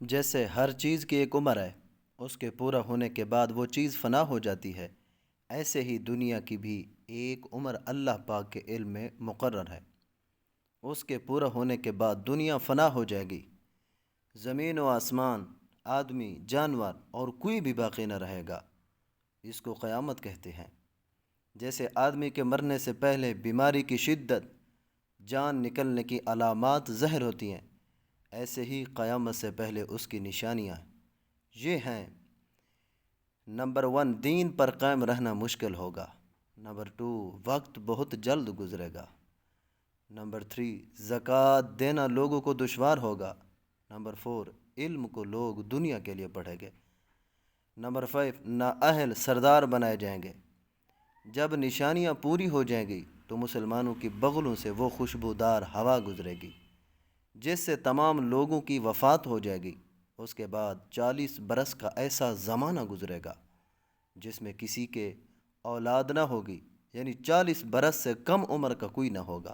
جیسے ہر چیز کی ایک عمر ہے، اس کے پورا ہونے کے بعد وہ چیز فنا ہو جاتی ہے، ایسے ہی دنیا کی بھی ایک عمر اللہ پاک کے علم میں مقرر ہے۔ اس کے پورا ہونے کے بعد دنیا فنا ہو جائے گی، زمین و آسمان، آدمی، جانور اور کوئی بھی باقی نہ رہے گا۔ اس کو قیامت کہتے ہیں۔ جیسے آدمی کے مرنے سے پہلے بیماری کی شدت، جان نکلنے کی علامات ظاہر ہوتی ہیں، ایسے ہی قیامت سے پہلے اس کی نشانیاں یہ ہیں۔ نمبر 1، دین پر قائم رہنا مشکل ہوگا۔ نمبر 2، وقت بہت جلد گزرے گا۔ نمبر 3، زکوٰۃ دینا لوگوں کو دشوار ہوگا۔ نمبر 4، علم کو لوگ دنیا کے لیے پڑھیں گے۔ نمبر 5، نااہل سردار بنائے جائیں گے۔ جب نشانیاں پوری ہو جائیں گی تو مسلمانوں کی بغلوں سے وہ خوشبودار ہوا گزرے گی جس سے تمام لوگوں کی وفات ہو جائے گی۔ اس کے بعد 40 برس کا ایسا زمانہ گزرے گا جس میں کسی کے اولاد نہ ہوگی، یعنی 40 برس سے کم عمر کا کوئی نہ ہوگا۔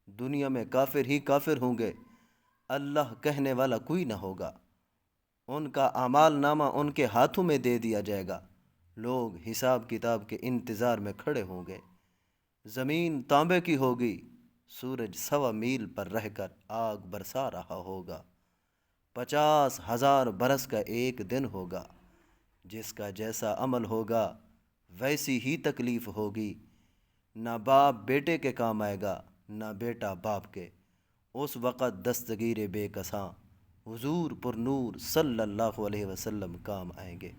دنیا میں کافر ہی کافر ہوں گے، اللہ کہنے والا کوئی نہ ہوگا۔ ان کا اعمال نامہ ان کے ہاتھوں میں دے دیا جائے گا۔ لوگ حساب کتاب کے انتظار میں کھڑے ہوں گے۔ زمین تانبے کی ہوگی، سورج 100 میل پر رہ کر آگ برسا رہا ہوگا۔ 50,000 برس کا ایک دن ہوگا، جس کا جیسا عمل ہوگا ویسی ہی تکلیف ہوگی۔ نہ باپ بیٹے کے کام آئے گا، نہ بیٹا باپ کے۔ اس وقت دستگیر بے کساں حضور پر نور صلی اللہ علیہ وسلم کام آئیں گے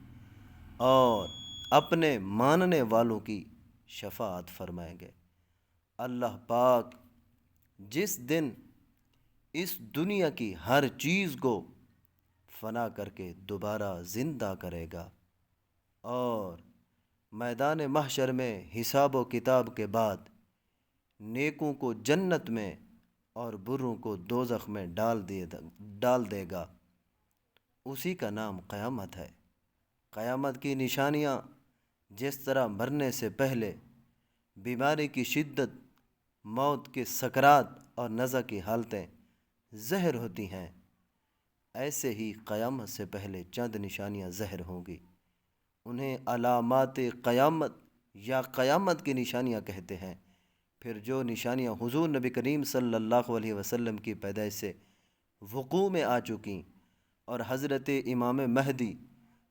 اور اپنے ماننے والوں کی شفاعت فرمائیں گے۔ اللہ پاک جس دن اس دنیا کی ہر چیز کو فنا کر کے دوبارہ زندہ کرے گا اور میدان محشر میں حساب و کتاب کے بعد نیکوں کو جنت میں اور بروں کو دوزخ میں ڈال دے گا، اسی کا نام قیامت ہے۔ قیامت کی نشانیاں جس طرح مرنے سے پہلے بیماری کی شدت، موت کے سکرات اور نزع کی حالتیں ظاہر ہوتی ہیں، ایسے ہی قیامت سے پہلے چند نشانیاں ظاہر ہوں گی۔ انہیں علامات قیامت یا قیامت کی نشانیاں کہتے ہیں۔ پھر جو نشانیاں حضور نبی کریم صلی اللہ علیہ وسلم کی پیدائش سے وقوع میں آ چکیں اور حضرت امام مہدی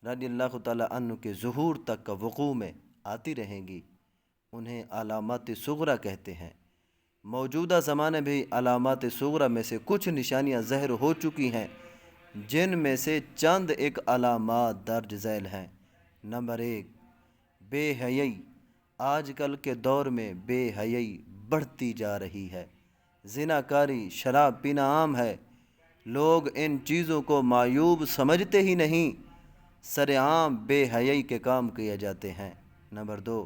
رضی اللہ تعالیٰ عنہ کے ظہور تک کا وقوع میں آتی رہیں گی، انہیں علامات صغریٰ کہتے ہیں۔ موجودہ زمانے بھی علامات صغریٰ میں سے کچھ نشانیاں ظاہر ہو چکی ہیں، جن میں سے چند ایک علامات درج ذیل ہیں۔ نمبر 1، بے حیائی۔ آج کل کے دور میں بے حیائی بڑھتی جا رہی ہے۔ زناکاری، شراب پینا عام ہے۔ لوگ ان چیزوں کو معیوب سمجھتے ہی نہیں، سر عام بے حیائی کے کام کیے جاتے ہیں۔ نمبر 2،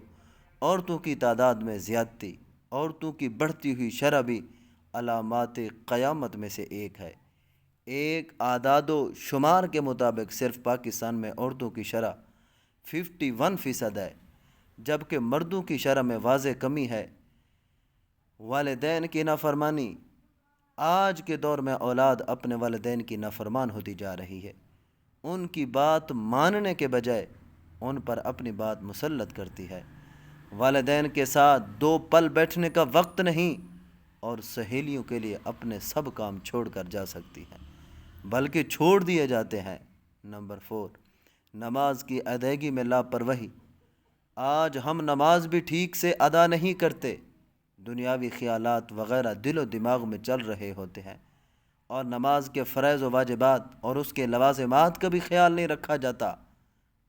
عورتوں کی تعداد میں زیادتی۔ عورتوں کی بڑھتی ہوئی شرح بھی علامات قیامت میں سے ایک ہے۔ ایک اعداد و شمار کے مطابق صرف پاکستان میں عورتوں کی شرح 51% ہے، جبکہ مردوں کی شرح میں واضح کمی ہے۔ والدین کی نافرمانی۔ آج کے دور میں اولاد اپنے والدین کی نافرمان ہوتی جا رہی ہے، ان کی بات ماننے کے بجائے ان پر اپنی بات مسلط کرتی ہے۔ والدین کے ساتھ 2 پل بیٹھنے کا وقت نہیں اور سہیلیوں کے لیے اپنے سب کام چھوڑ کر جا سکتی ہیں، بلکہ چھوڑ دیے جاتے ہیں۔ نمبر 4، نماز کی ادائیگی میں لاپرواہی۔ آج ہم نماز بھی ٹھیک سے ادا نہیں کرتے، دنیاوی خیالات وغیرہ دل و دماغ میں چل رہے ہوتے ہیں اور نماز کے فرائض و واجبات اور اس کے لوازمات کا بھی خیال نہیں رکھا جاتا۔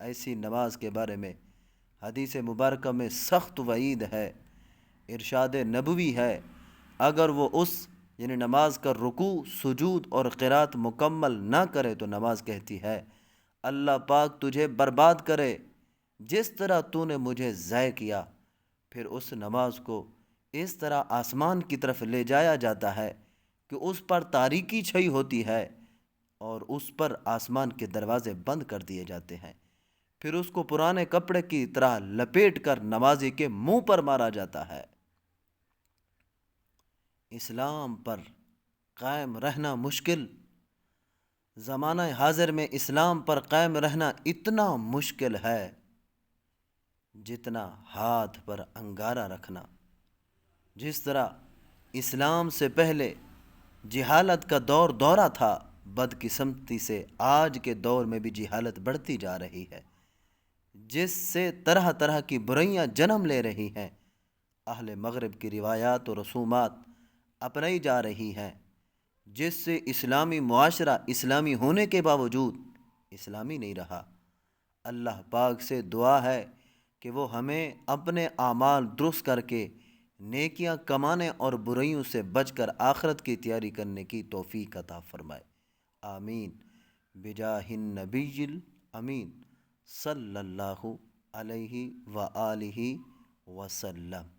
ایسی نماز کے بارے میں حدیث مبارکہ میں سخت وعید ہے، ارشاد نبوی ہے، اگر وہ یعنی نماز کا رکوع، سجود اور قرات مکمل نہ کرے تو نماز کہتی ہے اللہ پاک تجھے برباد کرے جس طرح تو نے مجھے ضائع کیا۔ پھر اس نماز کو اس طرح آسمان کی طرف لے جایا جاتا ہے کہ اس پر تاریکی چھائی ہوتی ہے اور اس پر آسمان کے دروازے بند کر دیے جاتے ہیں۔ پھر اس کو پرانے کپڑے کی طرح لپیٹ کر نمازی کے منہ پر مارا جاتا ہے۔ اسلام پر قائم رہنا مشکل، زمانہ حاضر میں اسلام پر قائم رہنا اتنا مشکل ہے جتنا ہاتھ پر انگارہ رکھنا۔ جس طرح اسلام سے پہلے جہالت کا دورہ تھا، بدقسمتی سے آج کے دور میں بھی جہالت بڑھتی جا رہی ہے، جس سے طرح طرح کی برائیاں جنم لے رہی ہیں۔ اہل مغرب کی روایات و رسومات اپنائی جا رہی ہیں، جس سے اسلامی معاشرہ اسلامی ہونے کے باوجود اسلامی نہیں رہا۔ اللہ پاک سے دعا ہے کہ وہ ہمیں اپنے اعمال درست کر کے نیکیاں کمانے اور برائیوں سے بچ کر آخرت کی تیاری کرنے کی توفیق عطا فرمائے۔ آمین بجاہ النبی الامین صلی اللہ علیہ وآلہ وسلم۔